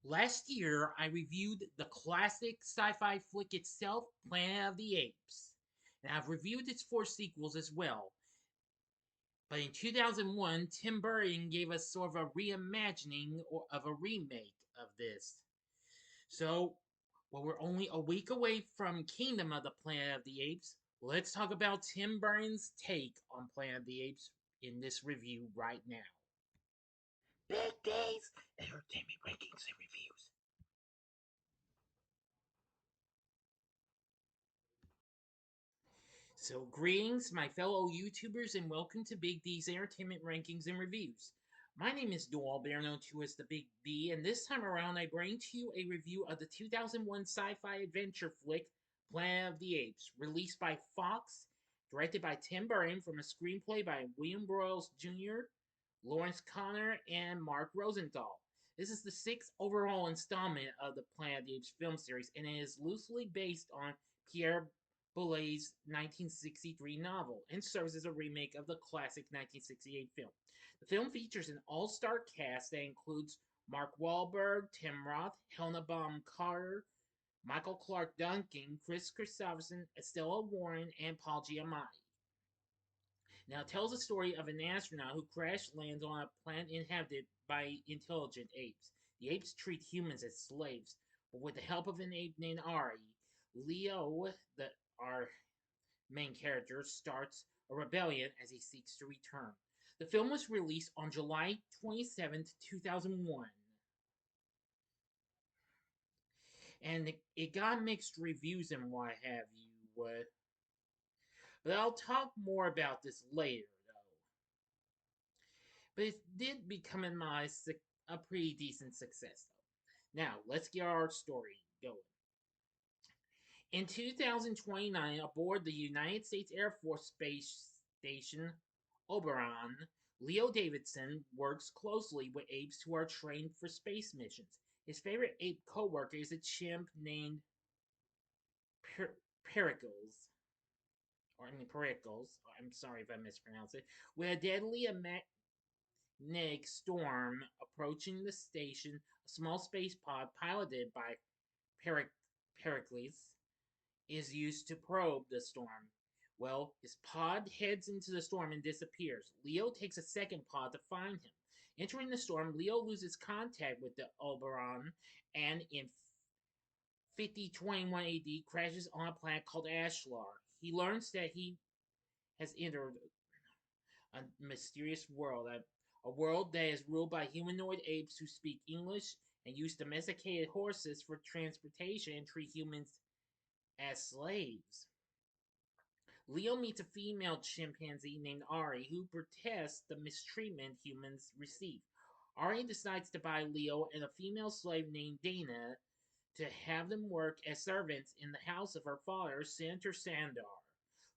Last year, I reviewed the classic sci fi flick itself, Planet of the Apes. And I've reviewed its four sequels as well. But in 2001, Tim Burton gave us sort of a reimagining or of a remake of this. So, while we're only a week away from Kingdom of the Planet of the Apes, let's talk about Tim Burton's take on Planet of the Apes in this review right now. Big Days Entertainment Rankings and Reviews. So, greetings, my fellow YouTubers, and welcome to Big D's Entertainment Rankings and Reviews. My name is Doyle, better known to as the Big D, and this time around I bring to you a review of the 2001 sci-fi adventure flick Planet of the Apes, released by Fox, directed by Tim Burton from a screenplay by William Broyles Jr., Lawrence Connor, and Mark Rosenthal. This is the sixth overall installment of the Planet of the Apes film series, and it is loosely based on Pierre Boulez's 1963 novel and serves as a remake of the classic 1968 film. The film features an all-star cast that includes Mark Wahlberg, Tim Roth, Helena Bonham Carter, Michael Clarke Duncan, Kris Kristofferson, Estelle Warren, and Paul Giamatti. Now, it tells the story of an astronaut who crash lands on a planet inhabited by intelligent apes. The apes treat humans as slaves, but with the help of an ape named Ari, Leo, our main character, starts a rebellion as he seeks to return. The film was released on July 27th, 2001, and it got mixed reviews and what have you. But I'll talk more about this later, though. But it did become a pretty decent success, though. Now, let's get our story going. In 2029, aboard the United States Air Force Space Station Oberon, Leo Davidson works closely with apes who are trained for space missions. His favorite ape co-worker is a chimp named Pericles, Pericles. I'm sorry if I mispronounced it. With a deadly magnetic storm approaching the station, a small space pod piloted by Pericles is used to probe the storm. Well, his pod heads into the storm and disappears. Leo takes a second pod to find him. Entering the storm, Leo loses contact with the Oberon and in 5021 AD crashes on a planet called Ashlar. He learns that he has entered a mysterious world, a world that is ruled by humanoid apes who speak English and use domesticated horses for transportation and treat humans as slaves. Leo meets a female chimpanzee named Ari who protests the mistreatment humans receive. Ari decides to buy Leo and a female slave named Dana to have them work as servants in the house of her father, Senator Sandar.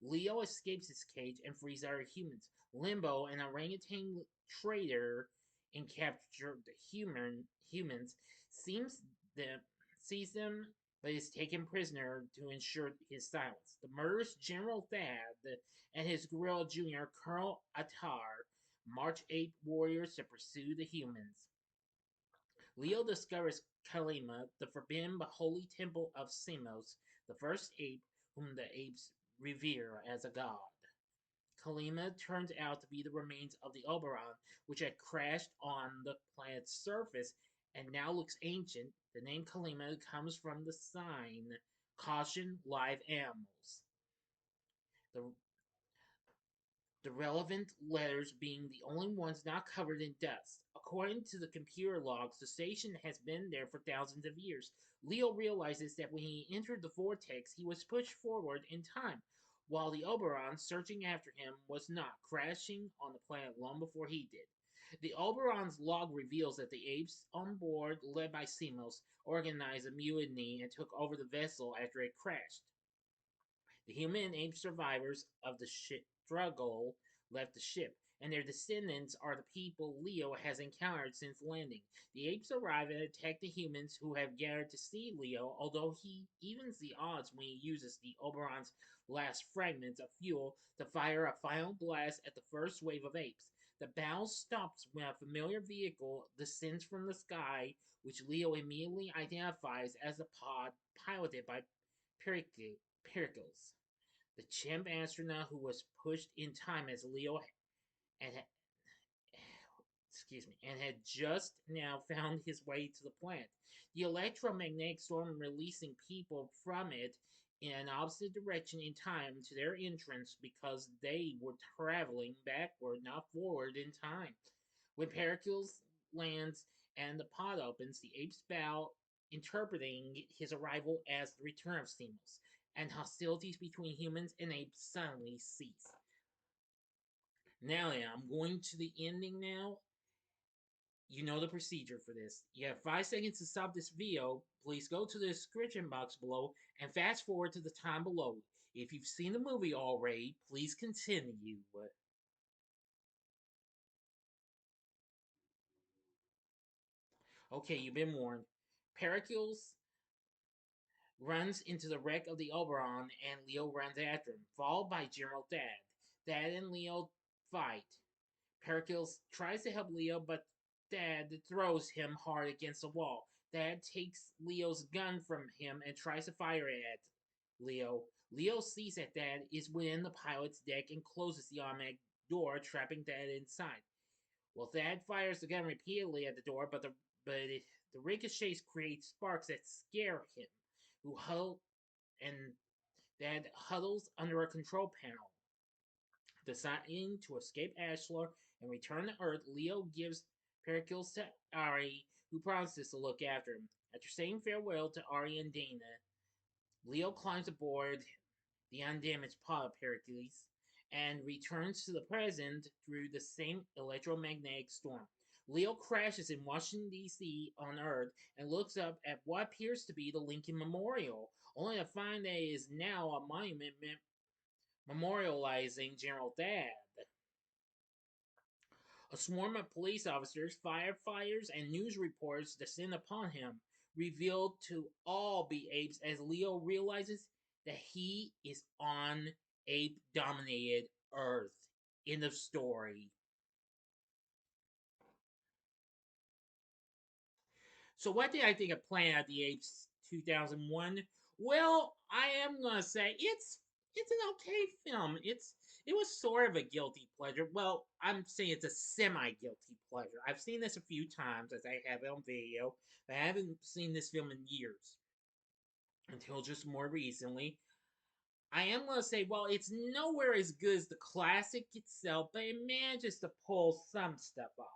Leo escapes his cage and frees other humans. Limbo, an orangutan trader and captured humans, seems them sees them but is taken prisoner to ensure his silence. The murderous General Thad and his guerrilla junior, Colonel Attar, march ape warriors to pursue the humans. Leo discovers Kalima, the forbidden but holy temple of Samos, the first ape whom the apes revere as a god. Kalima turns out to be the remains of the Oberon, which had crashed on the planet's surface and now looks ancient. The name Kalima comes from the sign Caution Live Animals. The, the relevant letters being the only ones not covered in dust. According to the computer logs, the station has been there for thousands of years. Leo realizes that when he entered the vortex, he was pushed forward in time, while the Oberon, searching after him, was not, crashing on the planet long before he did. The Oberon's log reveals that the apes on board, led by Semos, organized a mutiny and took over the vessel after it crashed. The human and ape survivors of the struggle left the ship, and their descendants are the people Leo has encountered since landing. The apes arrive and attack the humans who have gathered to see Leo, although he evens the odds when he uses the Oberon's last fragments of fuel to fire a final blast at the first wave of apes. The battle stops when a familiar vehicle descends from the sky, which Leo immediately identifies as the pod piloted by Pericles, the chimp astronaut who was pushed in time as Leo and and had just now found his way to the planet. The electromagnetic storm releasing people from it in an opposite direction in time to their entrance because they were traveling backward, not forward in time. When Pericles lands and the pod opens, the apes bow, interpreting his arrival as the return of Stamos, and hostilities between humans and apes suddenly cease. Now, I'm going to the ending now. You know the procedure for this. You have 5 seconds to stop this video. Please go to the description box below and fast forward to the time below. If you've seen the movie already, please continue. Okay, you've been warned. Pericles runs into the wreck of the Oberon and Leo runs after him, followed by General Dad. Dad and Leo fight. Pericles tries to help Leo, but Dad throws him hard against the wall. Dad takes Leo's gun from him and tries to fire it at Leo. Leo sees that Dad is within the pilot's deck and closes the automatic door, trapping Dad inside. Well, Dad fires the gun repeatedly at the door, but the ricochets create sparks that scare him, who huddle and Dad huddles under a control panel. Deciding to escape Ashlar and return to Earth, Leo gives Pericles to Ari, who promises to look after him. After saying farewell to Ari and Dana, Leo climbs aboard the undamaged pod of Pericles and returns to the present through the same electromagnetic storm. Leo crashes in Washington, D.C. on Earth and looks up at what appears to be the Lincoln Memorial, only to find that it is now a monument memorializing General Dad. A swarm of police officers, firefighters, and news reporters descend upon him, revealed to all be apes as Leo realizes that he is on ape dominated Earth. End of story. So, what did I think of Planet of the Apes 2001? Well, I am gonna say it's an okay film. It was sort of a guilty pleasure. Well, I'm saying it's a semi guilty pleasure. I've seen this a few times as I have it on video, but I haven't seen this film in years until just more recently. I am gonna say, well, it's nowhere as good as the classic itself, but it manages to pull some stuff off.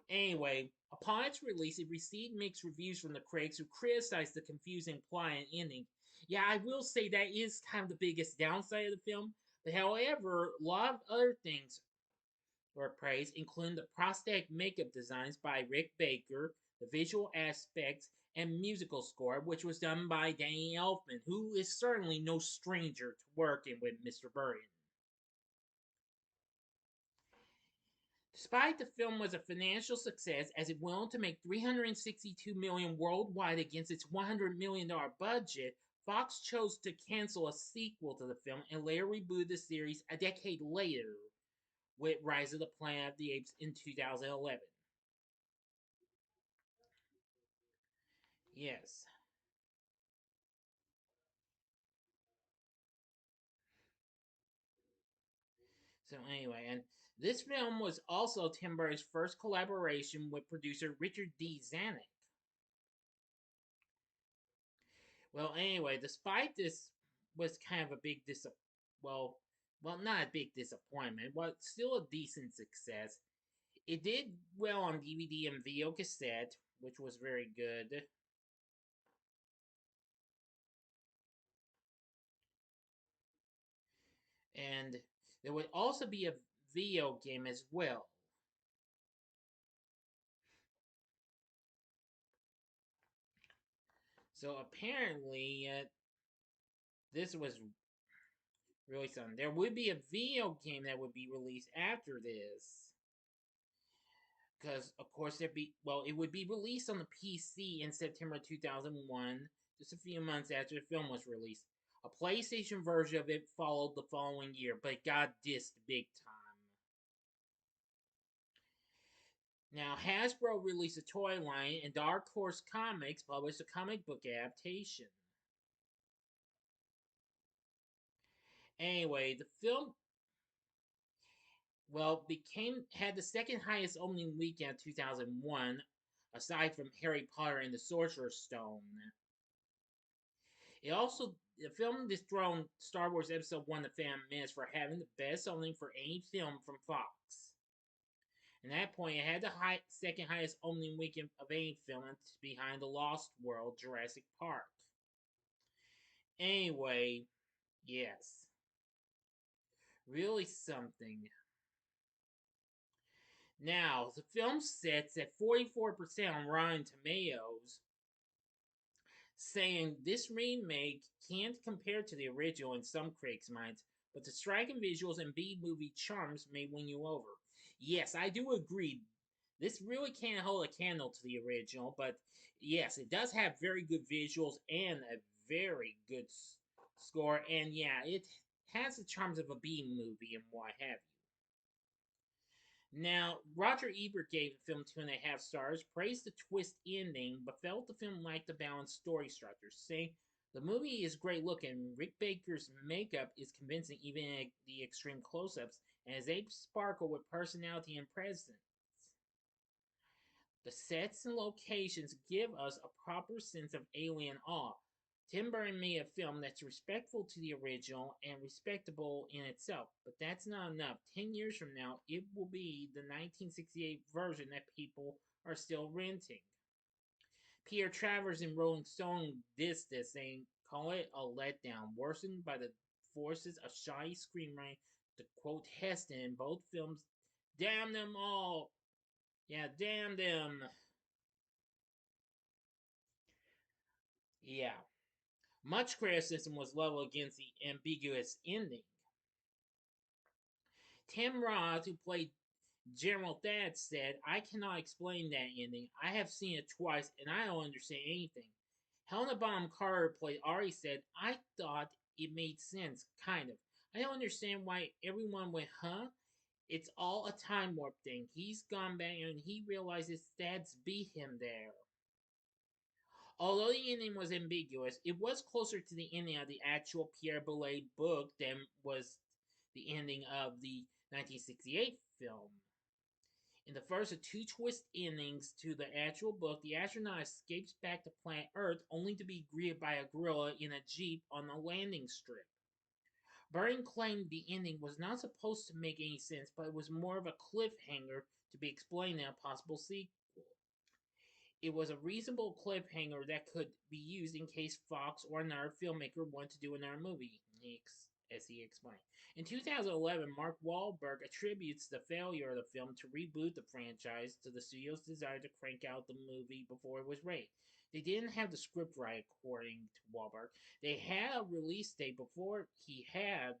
Anyway, upon its release, it received mixed reviews from the critics who criticized the confusing plot and ending. Yeah, I will say that is kind of the biggest downside of the film, but however, a lot of other things were praised, including the prosthetic makeup designs by Rick Baker, the visual aspects, and musical score, which was done by Danny Elfman, who is certainly no stranger to working with Mr. Burton. Despite the film was a financial success as it went on to make $362 million worldwide against its $100 million budget, Fox chose to cancel a sequel to the film and later rebooted the series a decade later with Rise of the Planet of the Apes in 2011. Yes. So anyway, and this film was also Tim Burton's first collaboration with producer Richard D. Zanuck. Well, anyway, despite this was kind of a big well, well, not a big disappointment, but still a decent success. It did well on DVD and video cassette, which was very good. And there would also be a video game as well. So apparently, this was really something. There would be a video game that would be released after this. Because, of course, it would be released on the PC in September 2001, just a few months after the film was released. A PlayStation version of it followed the following year, but it got dissed big time. Now, Hasbro released a toy line, and Dark Horse Comics published a comic book adaptation. Anyway, the film became had the second highest opening weekend 2001, aside from Harry Potter and the Sorcerer's Stone. The film dethroned Star Wars Episode 1 The Phantom Menace for having the best opening for any film from Fox. At that point, it had the second highest opening weekend of any film behind The Lost World, Jurassic Park. Anyway, yes. Really something. Now, the film sits at 44% on Rotten Tomatoes, saying this remake can't compare to the original in some critics' minds, but the striking visuals and B-movie charms may win you over. Yes, I do agree. This really can't hold a candle to the original, but yes, it does have very good visuals and a very good score, and yeah, it has the charms of a B-movie and what have you. Now, Roger Ebert gave the film 2.5 stars, praised the twist ending, but felt the film lacked a balanced story structure, saying the movie is great looking. Rick Baker's makeup is convincing even at the extreme close ups, and his apes sparkle with personality and presence. The sets and locations give us a proper sense of alien awe. Tim Burton made a film that's respectful to the original and respectable in itself, but that's not enough. 10 years from now, it will be the 1968 version that people are still renting. Peter Travers in Rolling Stone dissed this, saying, "Call it a letdown, worsened by the forces of shoddy screenwriting." To quote Heston in both films, "Damn them all! Yeah, damn them!" Yeah. Much criticism was leveled against the ambiguous ending. Tim Roth, who played General Thad, said, "I cannot explain that ending. I have seen it twice and I don't understand anything." Helena Bonham Carter played Ari said, "I thought it made sense, kind of. I don't understand why everyone went, huh? It's all a time warp thing. He's gone back and he realizes Thad's beat him there." Although the ending was ambiguous, it was closer to the ending of the actual Pierre Boulez book than was the ending of the 1968 film. In the first of two twist endings to the actual book, the astronaut escapes back to planet Earth only to be greeted by a gorilla in a jeep on the landing strip. Burton claimed the ending was not supposed to make any sense, but it was more of a cliffhanger to be explained in a possible sequel. It was a reasonable cliffhanger that could be used in case Fox or another filmmaker wanted to do another movie, as he explained. In 2011, Mark Wahlberg attributes the failure of the film to reboot the franchise to the studio's desire to crank out the movie before it was ready. They didn't have the script right, according to Wahlberg. They had a release date before he had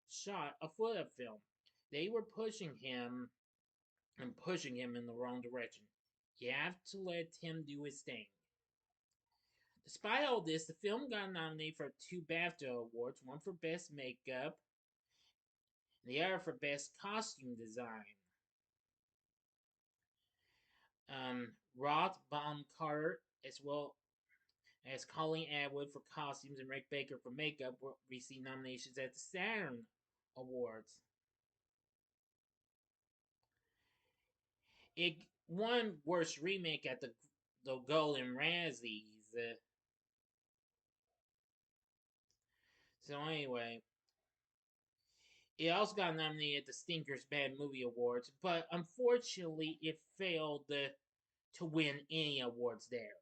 shot a foot of film. They were pushing him in the wrong direction. You have to let him do his thing. Despite all this, the film got nominated for 2 BAFTA awards, one for Best Makeup and the other for Best Costume Design. Roth, Bonham Carter, as well as Colleen Atwood for costumes and Rick Baker for makeup, received nominations at the Saturn Awards. It won Worst Remake at the Golden Razzies. So anyway, it also got nominated at the Stinkers Bad Movie Awards, but unfortunately, it failed to win any awards there.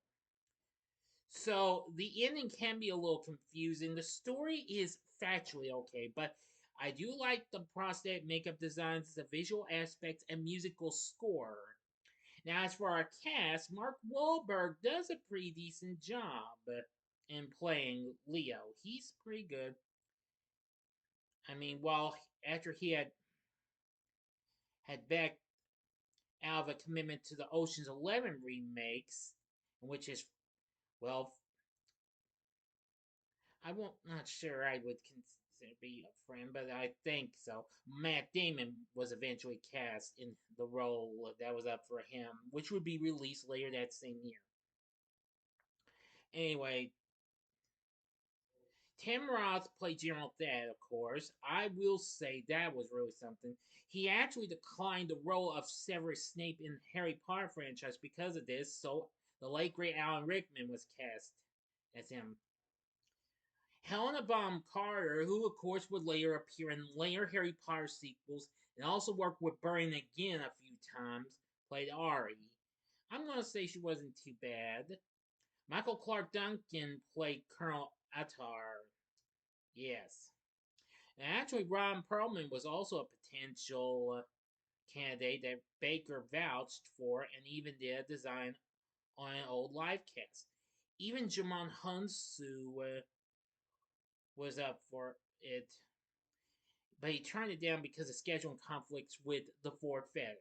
So the ending can be a little confusing. The story is factually okay, but I do like the prosthetic makeup designs, the visual aspects, and musical score. Now, as for our cast, Mark Wahlberg does a pretty decent job in playing Leo. He's pretty good. I mean, after he had backed out of a commitment to the Ocean's 11 remakes, which is, well, I won't not sure I would to be a friend, but I think so. Matt Damon was eventually cast in the role that was up for him, which would be released later that same year. Anyway, Tim Roth played General Thad, of course. I will say that was really something. He actually declined the role of Severus Snape in the Harry Potter franchise because of this, so the late great Alan Rickman was cast as him. Helena Bonham Carter, who of course would later appear in later Harry Potter sequels and also worked with Burton again a few times, played Ari. I'm gonna say she wasn't too bad. Michael Clarke Duncan played Colonel Attar. Yes. And actually, Ron Perlman was also a potential candidate that Baker vouched for and even did a design on an old live cast. Even Jamon Hunsu was up for it, but he turned it down because of scheduling conflicts with the Ford Feathers.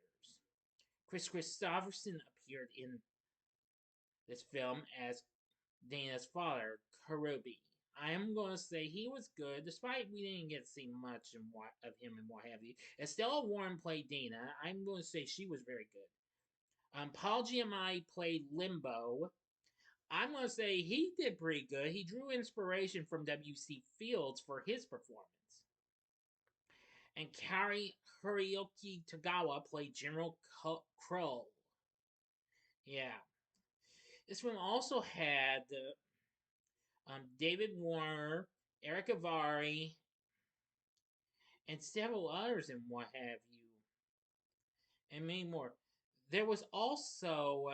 Kris Kristofferson appeared in this film as Dana's father, Karubi. I am going to say he was good, despite we didn't get to see much of him and what have you. Estelle Warren played Dana. I'm going to say she was very good. Paul Giamatti played Limbo. I'm going to say he did pretty good. He drew inspiration from W.C. Fields for his performance. And Kari Hiroki Tagawa played General Kroll. Yeah. This one also had David Warner, Eric Avari, and several others and what have you, and many more. There was also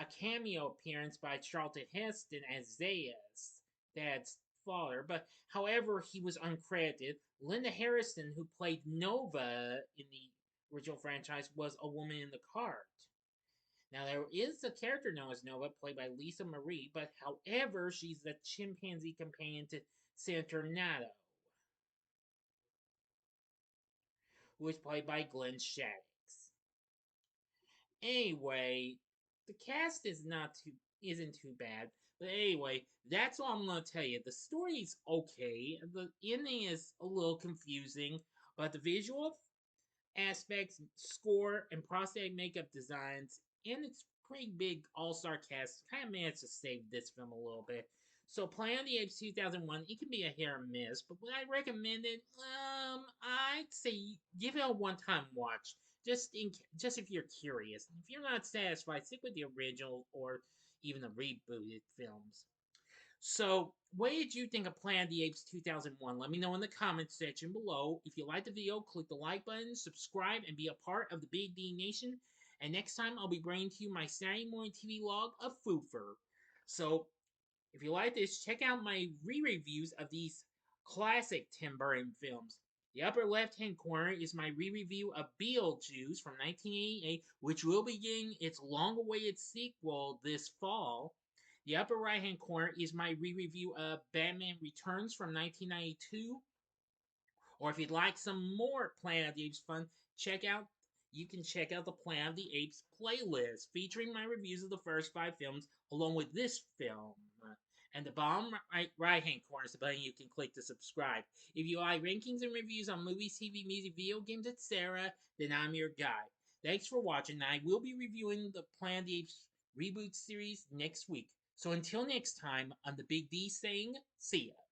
a cameo appearance by Charlton Heston as Zayas, Dad's father, but however, he was uncredited. Linda Harrison, who played Nova in the original franchise, was a woman in the cart. Now, there is a character known as Nova, played by Lisa Marie, but however, she's the chimpanzee companion to Senator Nato, who is played by Glenn Shaddix. Anyway, the cast isn't too bad. But anyway, that's all I'm gonna tell you. The story's okay. The ending is a little confusing, but the visual aspects, score, and prosthetic makeup designs, and its pretty big all-star cast kind of managed to save this film a little bit. So Planet of the Apes 2001, it can be a hit or miss, but would I recommend it? I'd say give it a one-time watch, just if you're curious. If you're not satisfied, stick with the original or even the rebooted films. So, what did you think of Planet of the Apes 2001? Let me know in the comments section below. If you liked the video, click the like button, subscribe, and be a part of the Big D Nation. And next time, I'll be bringing to you my Saturday morning TV log of Foofer. So, if you like this, check out my re-reviews of these classic Tim Burton films. The upper left-hand corner is my re-review of Beetlejuice from 1988, which will be getting its long-awaited sequel this fall. The upper right-hand corner is my re-review of Batman Returns from 1992. Or if you'd like some more Planet of the Apes fun, you can check out the Planet of the Apes playlist featuring my reviews of the first 5 films along with this film. And the bottom right-hand corner is the button you can click to subscribe. If you like rankings and reviews on movies, TV, music, video games, etc., then I'm your guy. Thanks for watching. I will be reviewing the Planet of the Apes reboot series next week. So until next time, I'm the Big D saying, see ya.